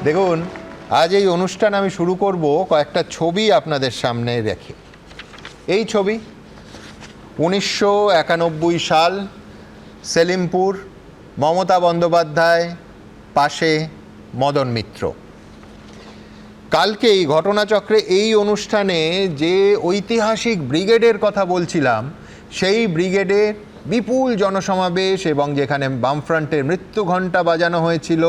দেখুন, আজ এই অনুষ্ঠান আমি শুরু করব কয়েকটা ছবি আপনাদের সামনে রেখে। এই ছবি 1991 সাল, সেলিমপুর, মমতা বন্দ্যোপাধ্যায়, পাশে মদন মিত্র। কালকেই ঘটনাচক্রে এই অনুষ্ঠানে যে ঐতিহাসিক ব্রিগেডের কথা বলছিলাম, সেই ব্রিগেডের বিপুল জনসমাবেশ এবং যেখানে বামফ্রন্টের মৃত্যু ঘণ্টা বাজানো হয়েছিল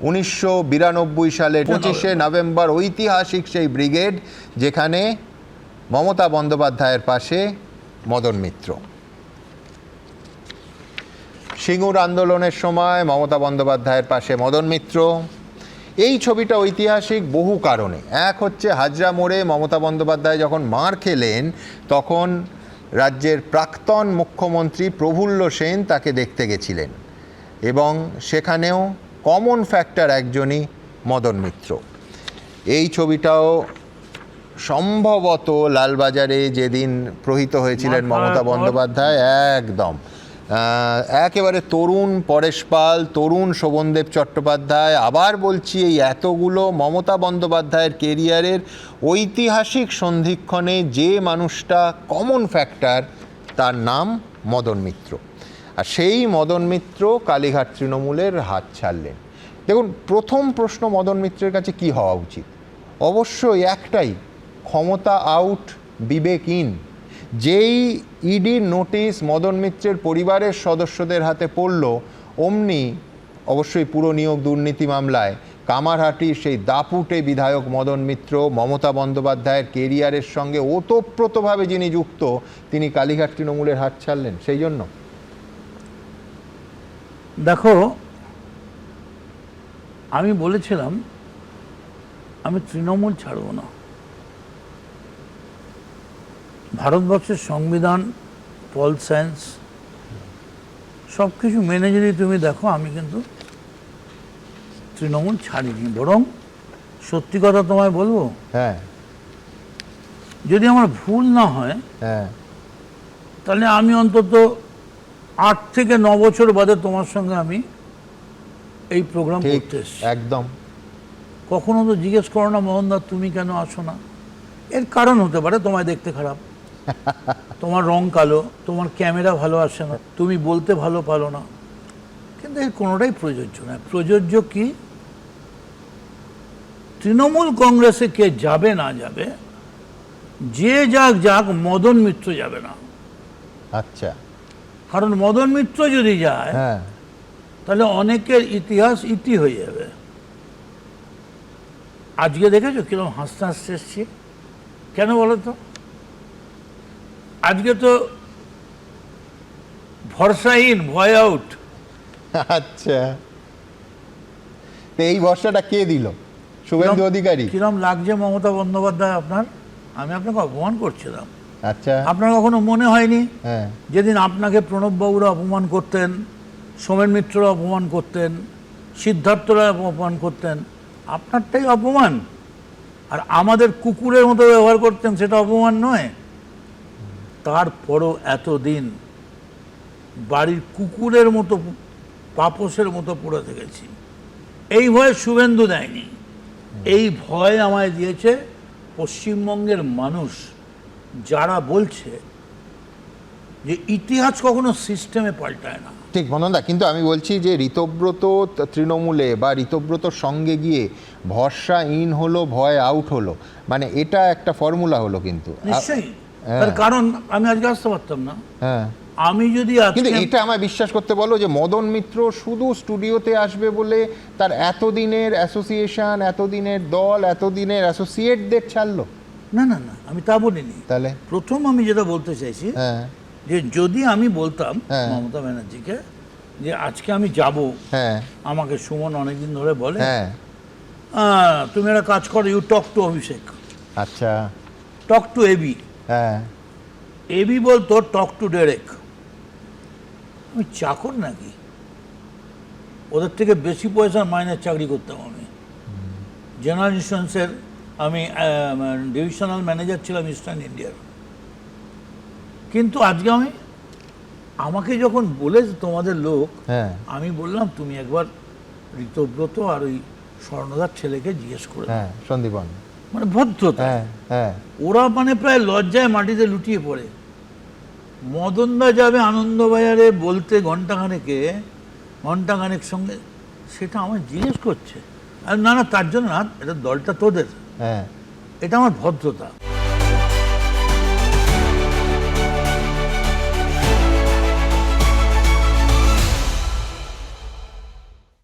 1992 সালের 25শে নভেম্বর, ঐতিহাসিক সেই ব্রিগেড যেখানে মমতা বন্দ্যোপাধ্যায়ের পাশে মদন মিত্র। সিঙ্গুর আন্দোলনের সময় মমতা বন্দ্যোপাধ্যায়ের পাশে মদন মিত্র। এই ছবিটা ঐতিহাসিক বহু কারণে। এক হচ্ছে, হাজরা মোড়ে মমতা বন্দ্যোপাধ্যায় যখন মার খেলেন তখন রাজ্যের প্রাক্তন মুখ্যমন্ত্রী প্রফুল্ল সেন তাকে দেখতে গেছিলেন এবং সেখানেও কমন ফ্যাক্টর একজনই মদন মিত্র। এই ছবিটাও সম্ভবত লালবাজারে যেদিন প্রহিত হয়েছিলেন মমতা বন্দ্যোপাধ্যায়, একদম একেবারে তরুণ পরেশ পাল, তরুণ শোভনদেব চট্টোপাধ্যায়। আবার বলছি, এই এতগুলো মমতা বন্দ্যোপাধ্যায়ের কেরিয়ারের ঐতিহাসিক সন্ধিক্ষণে যে মানুষটা কমন ফ্যাক্টর, তার নাম মদন মিত্র। আর সেই মদন মিত্র কালীঘাট তৃণমূলের হাত ছাড়লেন। দেখুন, প্রথম প্রশ্ন মদন মিত্রের কাছে কি হওয়া উচিত? অবশ্যই একটাই, ক্ষমতা আউট, বিবেক ইন। যেই ইডির নোটিশ মদন মিত্রের পরিবারের সদস্যদের হাতে পড়ল, অমনি অবশ্যই পুরো নিয়োগ দুর্নীতি মামলায় কামারহাটির সেই দাপুটে বিধায়ক মদন মিত্র, মমতা বন্দ্যোপাধ্যায়ের কেরিয়ারের সঙ্গে ওতপ্রোতভাবে যিনি যুক্ত, তিনি কালীঘাট তৃণমূলের হাত ছাড়লেন। সেই জন্য দেখো, আমি বলেছিলাম আমি তৃণমূল ছাড়ব না। ভারতবর্ষের সংবিধান, পল সায়েন্স সব কিছু মেনে যদি তুমি দেখো, আমি কিন্তু তৃণমূল ছাড়িনি। বরং সত্যি কথা তোমায় বলবো, হ্যাঁ, যদি আমার ভুল না হয়, হ্যাঁ, তাহলে আমি অন্তত 8 থেকে 9 বছর বাদে তোমার সঙ্গে আমি এই প্রোগ্রাম করতে এসেছি। একদম। কখনো তো জিজ্ঞেস করো না, মোহনদা তুমি কেন আসো না? এর কারণ হতে পারে তোমায় দেখতে খারাপ, তোমার রং কালো, তোমার ক্যামেরা ভালো আসে না, তুমি বলতে ভালো পারো না। কিন্তু এর কোনোটাই প্রযোজ্য নয়। প্রযোজ্য কি, তৃণমূল কংগ্রেসে কে যাবে না যাবে, যে যাক যাক, মদন মিত্র যাবে না। আচ্ছা। কারণ মদন মিত্র যদি যায়, হ্যাঁ, তাহলে অনেকের ইতিহাস ইতি হয়ে যাবে। আজকে দেখেছো কিরকম হাসতে হাসতে এসছি? কেন বলো তো? আজকে তো ভরসাহীন, ভয় আউট। আচ্ছা। তো এই ভরসাটা কে দিল? শুভেন্দু অধিকারী। কিরম লাগছে মমতা বন্দ্যোপাধ্যায় আপনার? আমি আপনাকে অপমান করছিলাম। আচ্ছা। আপনার কখনো মনে হয়নি হ্যাঁ, যেদিন আপনাকে প্রণববাবুরা অপমান করতেন, সোমেন মিত্ররা অপমান করতেন, সিদ্ধার্থরা অপমান করতেন, আপনারটাই অপমান? আর আমাদের কুকুরের মতো ব্যবহার করতেন, সেটা অপমান নয়? তারপরও এতদিন বাড়ির কুকুরের মতো, পাপোশের মতো পড়ে থেকেছি। এই ভয় শুভেন্দু দেয়নি, এই ভয় আমায় দিয়েছে পশ্চিমবঙ্গের মানুষ, যারা বলছে যে ইতিহাস কখনো সিস্টেমে পাল্টায় না। ঠিক মনন্দা, কিন্তু আমি বলছি যে ঋতব্রত তৃণমূলে বা ঋতব্রতর সঙ্গে গিয়ে ভরসা ইন হলো, ভয় আউট হলো, মানে এটা একটা ফর্মুলা হলো। কিন্তু নিশ্চয়ই, তার কারণ আমি আজকে আসতে পারতাম না। হ্যাঁ, আমি যদি কিন্তু এটা আমায় বিশ্বাস করতে বলো যে মদন মিত্র শুধু স্টুডিওতে আসবে বলে তার এতদিনের অ্যাসোসিয়েশন, এতদিনের দল, এতদিনের অ্যাসোসিয়েটদের ছাড়লো? না না না, আমি তা বলিনি। তাহলে প্রথম আমি যেটা বলতে চাইছি, হ্যাঁ, যে যদি আমি বলতাম হ্যাঁ, মমতা ব্যানার্জিকে যে আজকে আমি যাব, হ্যাঁ, আমাকে সুমন অনেকদিন ধরে বলে, হ্যাঁ, তুমি একটা কাজ করো, ইউ টক টু অভিষেক, আচ্ছা, টক টু এবি। হ্যাঁ, এবি বলতো টক টু ডেরেক। আমি চাকর নাকি? ওদের থেকে বেশি পয়সার মাইনের চাকরি করতাম আমি। জেনারেল ইন্স্যুরেন্সের আমি ডিভিশনাল ম্যানেজার ছিলাম ইস্টার্ন ইন্ডিয়ার। কিন্তু আজকে আমাকে যখন বলেছে তোমাদের লোক, হ্যাঁ, আমি বললাম তুমি একবার ঋতব্রত আর ওই স্বর্ণদার ছেলেকে জিজ্ঞেস করে, হ্যাঁ, সন্দীপন। মানে ভদ্রতা। হ্যাঁ, হ্যাঁ, ওরা মানে প্রায় লজ্জায় মাটিতে লুটিয়ে পড়ে। মদনদা যাবে আনন্দবাজারে বলতে ঘন্টাখানেক সঙ্গে, সেটা আমার জিজ্ঞেস করছে। আর না না, তার জন্য না, এটা দলটা তোদের, হ্যাঁ। এটা আমার ভদ্রতা।